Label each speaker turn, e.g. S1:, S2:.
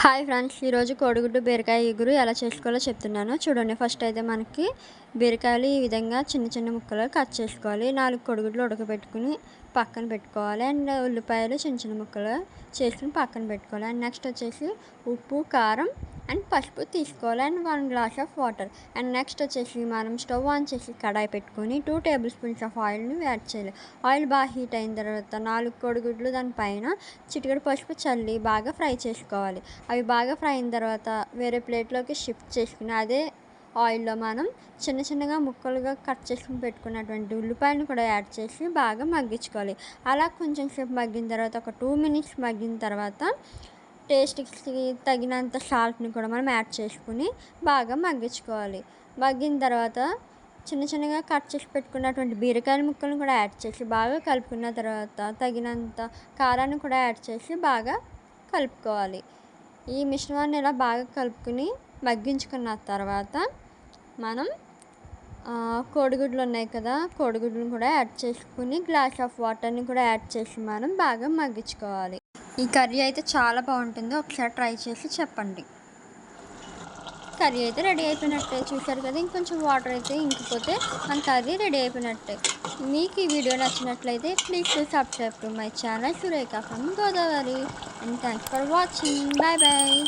S1: Hi friends, ఈరోజు కోడిగుడ్డు బీరకాయ ఇగురు ఎలా చేసుకోవాలో చెప్తున్నాను చూడండి. ఫస్ట్ అయితే మనకి బీరకాయలు ఈ విధంగా చిన్న చిన్న ముక్కలు కట్ చేసుకోవాలి. 4 కోడిగుడ్లు ఉడకబెట్టుకుని పక్కన పెట్టుకోవాలి. అండ్ ఉల్లిపాయలు చిన్న చిన్న ముక్కలు చేసుకుని పక్కన పెట్టుకోవాలి. అండ్ నెక్స్ట్ వచ్చేసి ఉప్పు, కారం అండ్ పసుపు తీసుకోవాలి. And 1 glass of water. And next వచ్చేసి మనం స్టవ్ ఆన్ చేసి కడాయి పెట్టుకొని 2 టేబుల్ స్పూన్స్ ఆఫ్ ఆయిల్ని యాడ్ చేయాలి. ఆయిల్ బాగా హీట్ అయిన తర్వాత 4 కోడిగుడ్లు దానిపైన చిటికెడు పసుపు చల్లి బాగా ఫ్రై చేసుకోవాలి. అవి బాగా ఫ్రై అయిన తర్వాత వేరే ప్లేట్లోకి షిఫ్ట్ చేసుకుని అదే ఆయిల్లో మనం చిన్న చిన్నగా ముక్కలుగా కట్ చేసుకుని పెట్టుకున్నటువంటి ఉల్లిపాయలను కూడా యాడ్ చేసి బాగా మగ్గించుకోవాలి. అలా కొంచెం సేపు మగ్గిన తర్వాత ఒక 2 మినిట్స్ మగ్గిన తర్వాత టేస్ట్కి తగినంత సాల్ట్ని కూడా మనం యాడ్ చేసుకుని బాగా మగ్గించుకోవాలి. మగ్గిన తర్వాత చిన్న చిన్నగా కట్ చేసి పెట్టుకున్నటువంటి బీరకాయ ముక్కలను కూడా యాడ్ చేసి బాగా కలుపుకున్న తర్వాత తగినంత కారాన్ని కూడా యాడ్ చేసి బాగా కలుపుకోవాలి. ఈ మిశ్రమాన్ని ఇలా బాగా కలుపుకుని మగ్గించుకున్న తర్వాత మనం కోడిగుడ్లు ఉన్నాయి కదా, కోడిగుడ్లను కూడా యాడ్ చేసుకుని గ్లాస్ ఆఫ్ వాటర్ని కూడా యాడ్ చేసి మనం బాగా మగ్గించుకోవాలి. ఈ కర్రీ అయితే చాలా బాగుంటుంది, ఒకసారి ట్రై చేసి చెప్పండి. కర్రీ అయితే రెడీ అయిపోయినట్టే, చూశారు కదా. ఇంకొంచెం వాటర్ అయితే ఇంకిపోతే మన కర్రీ రెడీ అయిపోయినట్టే. మీకు ఈ వీడియో నచ్చినట్లయితే please subscribe to my channel Surekha from Godavari. And thanks for watching. Bye bye.